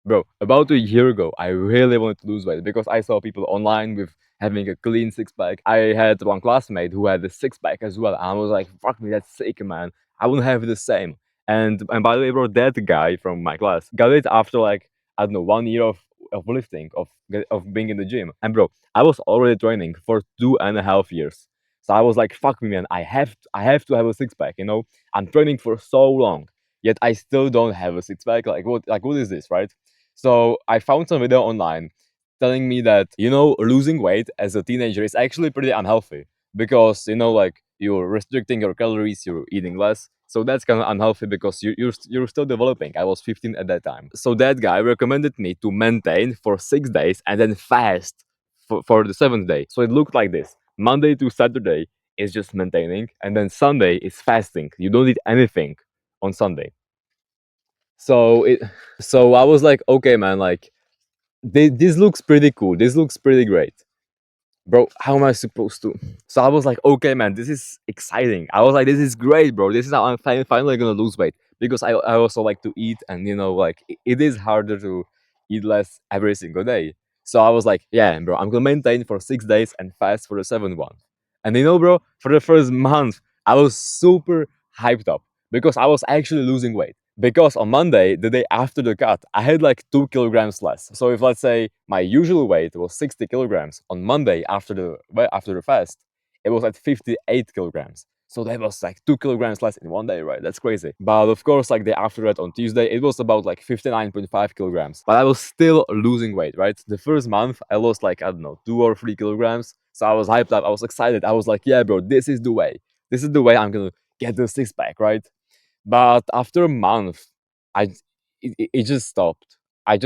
Bro, about a year ago, I really wanted to lose weight because I saw people online with having a clean six pack. I had one classmate who had a six pack as well, and I was like, "Fuck me, that's sick, man. I want to have the same." And by the way, bro, that guy from my class got it after like I don't know 1 year of lifting of being in the gym. And bro, I was already training for 2.5 years, so I was like, "Fuck me, man. I have to have a six pack." I'm training for so long, yet I still don't have a six pack. Like what is this, right? So I found some video online telling me that losing weight as a teenager is actually pretty unhealthy because like you're restricting your calories, you're eating less. So that's kind of unhealthy because you're still developing. I was 15 at that time. So that guy recommended me to maintain for 6 days and then fast for the seventh day. So it looked like this: Monday to Saturday is just maintaining, and then Sunday is fasting. You don't eat anything on Sunday. So it so I was like, okay, man, like this looks pretty cool. This looks pretty great. Bro, how am I supposed to? So I was like, okay, man, this is exciting. I was like, this is great, bro. This is how I'm finally gonna lose weight because I also like to eat, and like it is harder to eat less every single day. So I was like, yeah, bro, I'm gonna maintain for 6 days and fast for the seventh one. And bro, for the first month, I was super hyped up because I was actually losing weight. Because on Monday, the day after the cut, I had like 2 kilograms less. So if let's say my usual weight was 60 kilograms, on Monday after the fast, it was at 58 kilograms. So that was like 2 kilograms less in one day, right? That's crazy. But of course, like the after that on Tuesday, it was about like 59.5 kilograms. But I was still losing weight, right? The first month, I lost like, I don't know, 2 or 3 kilograms. So I was hyped up. I was excited. I was like, yeah, bro, this is the way. This is the way I'm gonna get the six pack, right? But after a month, I it just stopped. I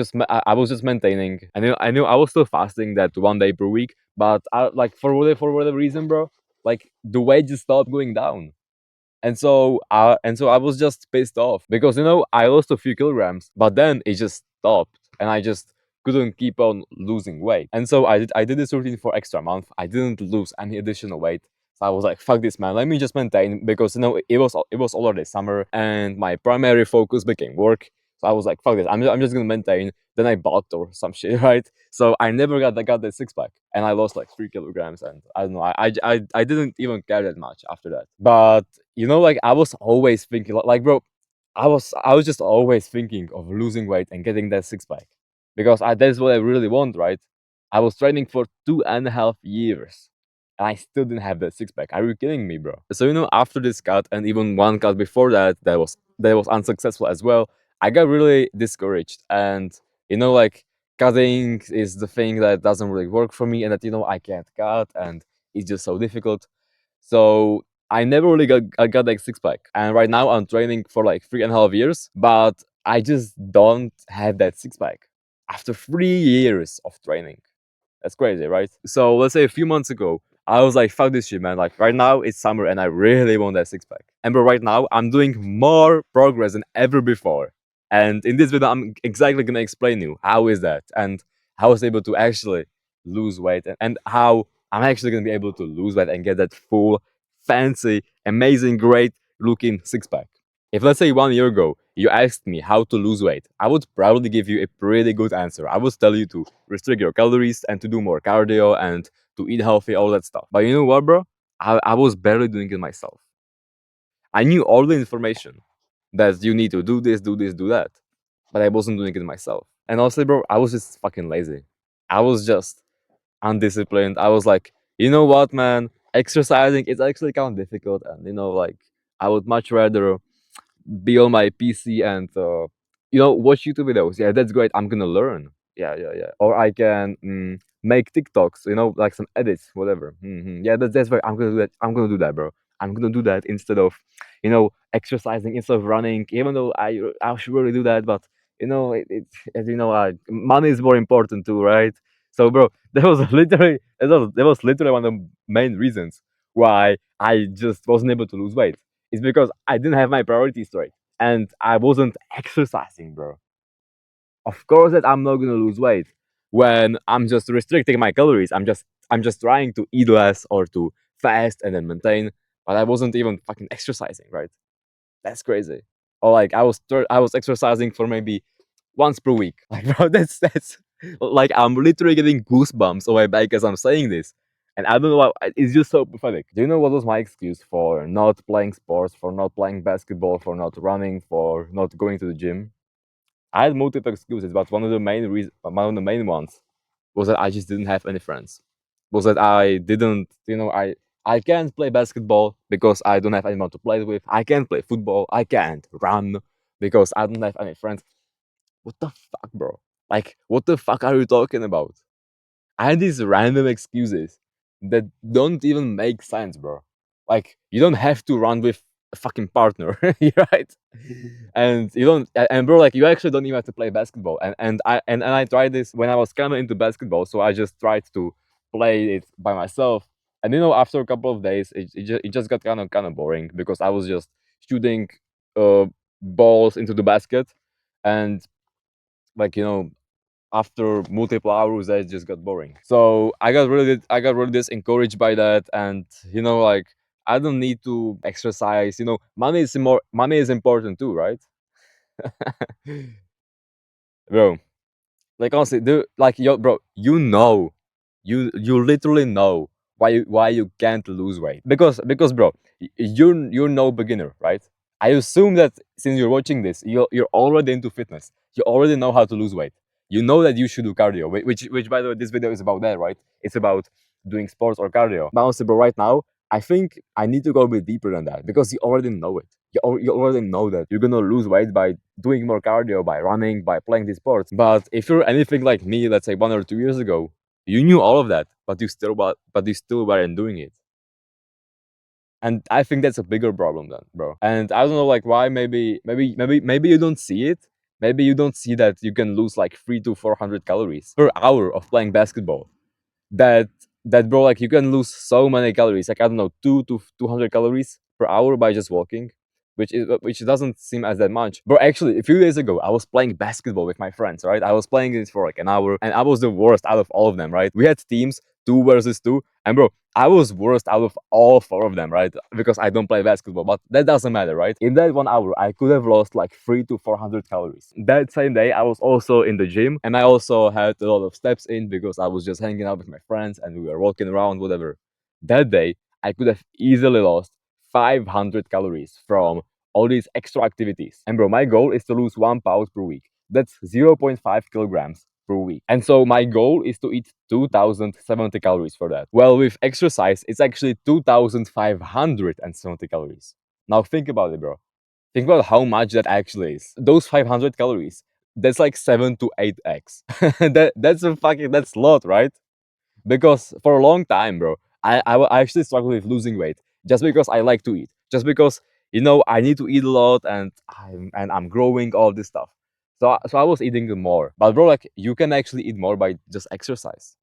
was just maintaining. I knew I was still fasting that 1 day per week, but like for whatever reason, bro, like the weight just stopped going down. And so I was just pissed off because I lost a few kilograms, but then it just stopped, and I just couldn't keep on losing weight. And so I did this routine for extra month. I didn't lose any additional weight. So I was like, fuck this, man. Let me just maintain because it was already summer and my primary focus became work. So I was like, fuck this. I'm just gonna maintain. Then I bulked or some shit, right? So I never got that six pack, and I lost like 3 kilograms. And I don't know. I didn't even care that much after that. But like I was always thinking, like, bro, I was just always thinking of losing weight and getting that six pack because that's what I really want, right? I was training for 2.5 years and I still didn't have that six pack. Are you kidding me, bro? So after this cut and even one cut before that, that was unsuccessful as well. I got really discouraged, and like cutting is the thing that doesn't really work for me, and that I can't cut, and it's just so difficult. So I never really got like six pack, and right now I'm training for like 3.5 years, but I just don't have that six pack after 3 years of training. That's crazy, right? So let's say a few months ago, I was like, fuck this shit, man. Like right now it's summer and I really want that six pack. And but right now I'm doing more progress than ever before. And in this video, I'm exactly gonna explain you how is that and how I was able to actually lose weight, and how I'm actually gonna be able to lose weight and get that full, fancy, amazing, great looking six pack. If let's say 1 year ago you asked me how to lose weight, I would probably give you a pretty good answer. I would tell you to restrict your calories and to do more cardio and to eat healthy, all that stuff. But you know what, bro? I was barely doing it myself. I knew all the information that you need to do this, do this, do that, but I wasn't doing it myself. And honestly, bro, I was just fucking lazy. I was just undisciplined. I was like, you know what, man? Exercising is actually kind of difficult, and like I would much rather be on my PC and watch YouTube videos. Yeah, that's great. I'm gonna learn. Yeah, yeah, yeah. Or I can make TikToks. Like some edits, whatever. Yeah, that's right. I'm gonna do that. I'm gonna do that, bro. I'm gonna do that instead of exercising, instead of running. Even though I should really do that, but as money is more important too, right? So, bro, that was literally one of the main reasons why I just wasn't able to lose weight. It's because I didn't have my priorities straight and I wasn't exercising, bro. Of course that I'm not gonna lose weight when I'm just restricting my calories. I'm just trying to eat less or to fast and then maintain, but I wasn't even fucking exercising, right? That's crazy. Or like I was exercising for maybe once per week. Like, bro, that's like I'm literally getting goosebumps on my back as I'm saying this. And I don't know why, it's just so pathetic. Do you know what was my excuse for not playing sports, for not playing basketball, for not running, for not going to the gym? I had multiple excuses, but one of the main ones was that I just didn't have any friends. Was that I didn't, I can't play basketball because I don't have anyone to play with. I can't play football. I can't run because I don't have any friends. What the fuck, bro? Like, what the fuck are you talking about? I had these random excuses that don't even make sense, bro. Like, you don't have to run with a fucking partner, right? And you don't, and bro, like, you actually don't even have to play basketball. And I tried this when I was kind of into basketball, so I just tried to play it by myself. And after a couple of days, it just got kind of boring because I was just shooting uh, balls into the basket, and like after multiple hours that just got boring. So I got really discouraged by that, and like I don't need to exercise. Money is important too, right? Bro, like honestly, like yo, bro, you literally know why you can't lose weight because bro, you're no beginner, right? I assume that since you're watching this, you're already into fitness. You already know how to lose weight. You know that you should do cardio, which by the way, this video is about that, right? It's about doing sports or cardio. But honestly, bro, right now, I think I need to go a bit deeper than that because you already know it. You already know that you're gonna lose weight by doing more cardio, by running, by playing these sports. But if you're anything like me, let's say 1 or 2 years ago, you knew all of that, but you still weren't doing it. And I think that's a bigger problem then, bro. And I don't know like why maybe you don't see it. Maybe you don't see that you can lose like 300 to 400 calories per hour of playing basketball. That that bro, like you can lose so many calories, like I don't know, 200 calories per hour by just walking, which doesn't seem as that much. Bro, actually, a few days ago, I was playing basketball with my friends, right? I was playing it for like an hour, and I was the worst out of all of them, right? We had teams, 2 versus 2, and bro, I was worst out of all four of them, right? Because I don't play basketball, but that doesn't matter, right? In that 1 hour, I could have lost like 300 to 400 calories. That same day, I was also in the gym, and I also had a lot of steps in because I was just hanging out with my friends and we were walking around, whatever. That day, I could have easily lost 500 calories from all these extra activities. And bro, my goal is to lose 1 pound per week. That's 0.5 kilograms per week. And so my goal is to eat 2070 calories for that. Well, with exercise, it's actually 2570 calories. Now think about it, bro. Think about how much that actually is. Those 500 calories, that's like 7 to 8 eggs. That's a lot, right? Because for a long time, bro, I actually struggled with losing weight just because I like to eat. Just because, I need to eat a lot and I'm growing, all this stuff. So I was eating more. But bro, like you can actually eat more by just exercise.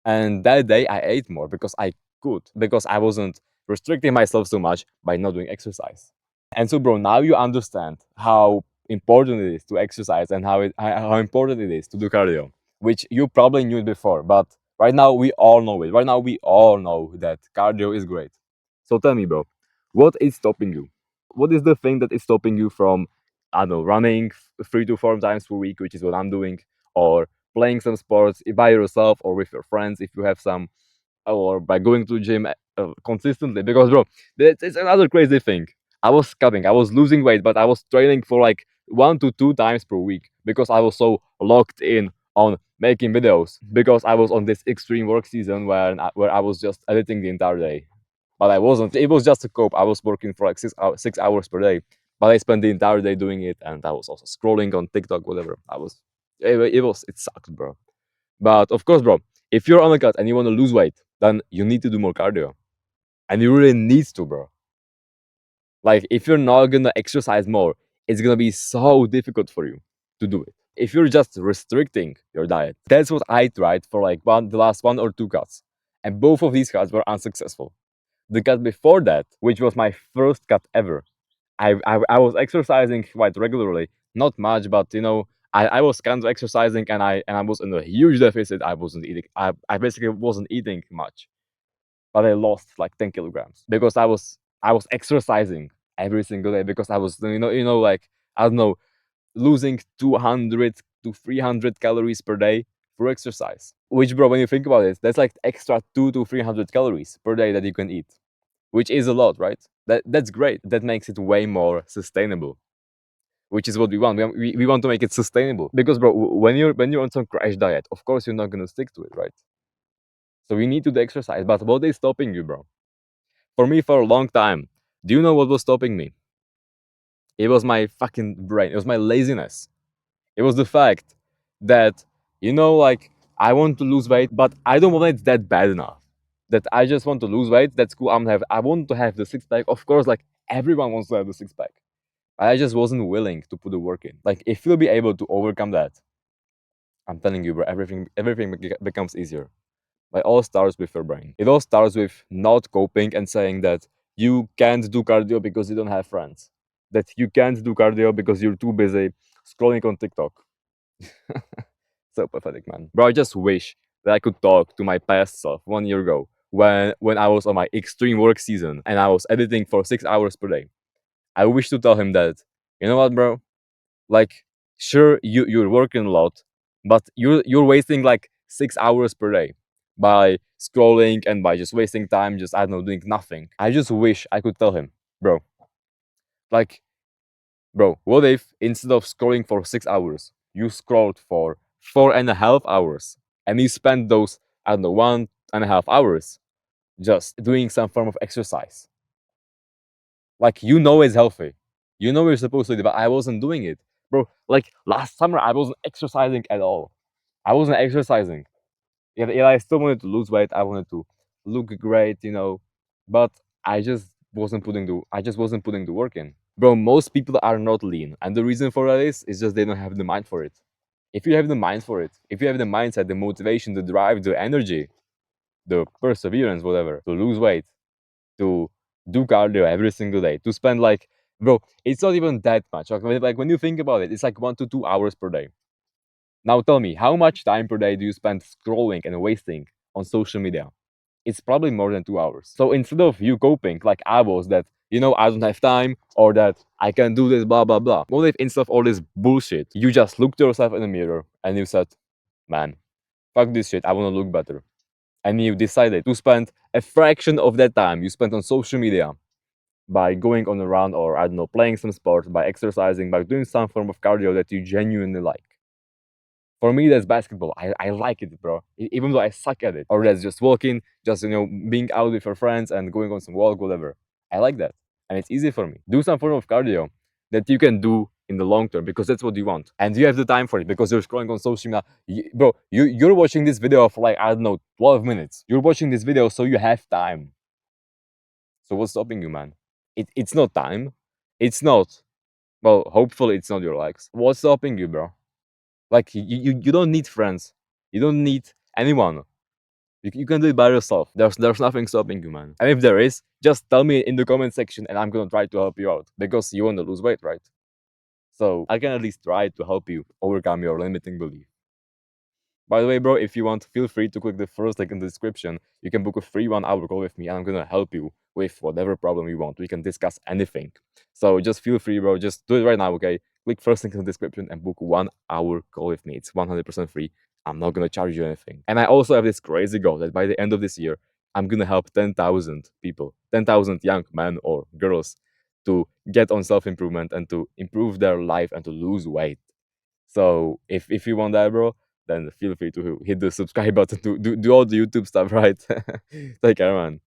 And that day I ate more because I could, because I wasn't restricting myself so much by not doing exercise. And so, bro, now you understand how important it is to exercise and how important it is to do cardio, which you probably knew before, but right now we all know it. Right now we all know that cardio is great. So tell me, bro, what is stopping you? What is the thing that is stopping you from, I don't know, running 3 to 4 times per week, which is what I'm doing, or playing some sports by yourself or with your friends if you have some, or by going to the gym consistently? Because bro, it's another crazy thing. I was losing weight, but I was training for like 1 to 2 times per week because I was so locked in on making videos, because I was on this extreme work season where I was just editing the entire day. But I wasn't. It was just a cope. I was working for like 6 hours per day, but I spent the entire day doing it, and I was also scrolling on TikTok, whatever. It sucked, bro. But of course, bro, if you're on a cut and you want to lose weight, then you need to do more cardio. And you really need to, bro. Like, if you're not gonna exercise more, it's gonna be so difficult for you to do it. If you're just restricting your diet, that's what I tried for like the last 1 or 2 cuts. And both of these cuts were unsuccessful. The cut before that, which was my first cut ever, I was exercising quite regularly, not much, but I was kind of exercising, and I was in a huge deficit. I wasn't eating. I basically wasn't eating much, but I lost like 10 kilograms because I was exercising every single day, because I was like I don't know, losing 200 to 300 calories per day for exercise. Which, bro, when you think about it, that's like extra 2 to 300 calories per day that you can eat, which is a lot, right? That's great. That makes it way more sustainable, which is what we want. We want to make it sustainable because, bro, when you're on some crash diet, of course you're not gonna stick to it, right? So you need to do exercise. But what is stopping you, bro? For me, for a long time, do you know what was stopping me? It was my fucking brain. It was my laziness. It was the fact that, like, I want to lose weight, but I don't want it that bad enough. That I just want to lose weight. That's cool. I want to have the six pack. Of course, like everyone wants to have the six pack. I just wasn't willing to put the work in. Like, if you'll be able to overcome that, I'm telling you, bro, everything becomes easier. It all starts with your brain. It all starts with not coping and saying that you can't do cardio because you don't have friends. That you can't do cardio because you're too busy scrolling on TikTok. So pathetic, man. Bro, I just wish that I could talk to my past self 1 year ago when I was on my extreme work season and I was editing for 6 hours per day. I wish to tell him that, you know what, bro? Like, sure, you're working a lot, but you're wasting like 6 hours per day by scrolling and by just wasting time, just, I don't know, doing nothing. I just wish I could tell him, bro, like, bro, what if instead of scrolling for 6 hours, you scrolled for 4.5 hours and you spent those, I don't know, 1.5 hours just doing some form of exercise? Like, it's healthy. You're supposed to do, but I wasn't doing it. Bro, like last summer, I wasn't exercising at all. I wasn't exercising. Yet I still wanted to lose weight. I wanted to look great, but I just wasn't putting the work in. Bro, most people are not lean. And the reason for that is just they don't have the mind for it. If you have the mind for it, if you have the mindset, the motivation, the drive, the energy, the perseverance, whatever, to lose weight, to do cardio every single day, to spend like, bro, it's not even that much. Like when you think about it, it's like 1 to 2 hours per day. Now tell me, how much time per day do you spend scrolling and wasting on social media? It's probably more than 2 hours. So instead of you coping like I was, that, I don't have time or that I can do this, blah, blah, blah. What if instead of all this bullshit, you just looked yourself in the mirror and you said, man, fuck this shit, I want to look better. And you decided to spend a fraction of that time you spent on social media by going on a run or, I don't know, playing some sports, by exercising, by doing some form of cardio that you genuinely like. For me, that's basketball. I like it, bro. Even though I suck at it. Or that's just walking, just, being out with your friends and going on some walk, whatever. I like that. And it's easy for me. Do some form of cardio that you can do in the long term because that's what you want. And you have the time for it because you're scrolling on social media. Bro, you're watching this video for like, I don't know, 12 minutes. You're watching this video so you have time. So what's stopping you, man? It's not time. It's not, well, hopefully it's not your likes. What's stopping you, bro? Like, you don't need friends. You don't need anyone. You can do it by yourself. There's nothing stopping you, man. And if there is, just tell me in the comment section and I'm gonna try to help you out. Because you want to lose weight, right? So I can at least try to help you overcome your limiting belief. By the way, bro, if you want, feel free to click the first link in the description. You can book a free 1 hour call with me and I'm gonna help you with whatever problem you want. We can discuss anything. So just feel free, bro. Just do it right now, okay? Click first link in the description and book 1 hour call with me. It's 100% free. I'm not gonna charge you anything. And I also have this crazy goal that by the end of this year, I'm gonna help 10,000 people, 10,000 young men or girls to get on self-improvement and to improve their life and to lose weight. So if you want that, bro, then feel free to hit the subscribe button, to do all the YouTube stuff, right? Take care, man.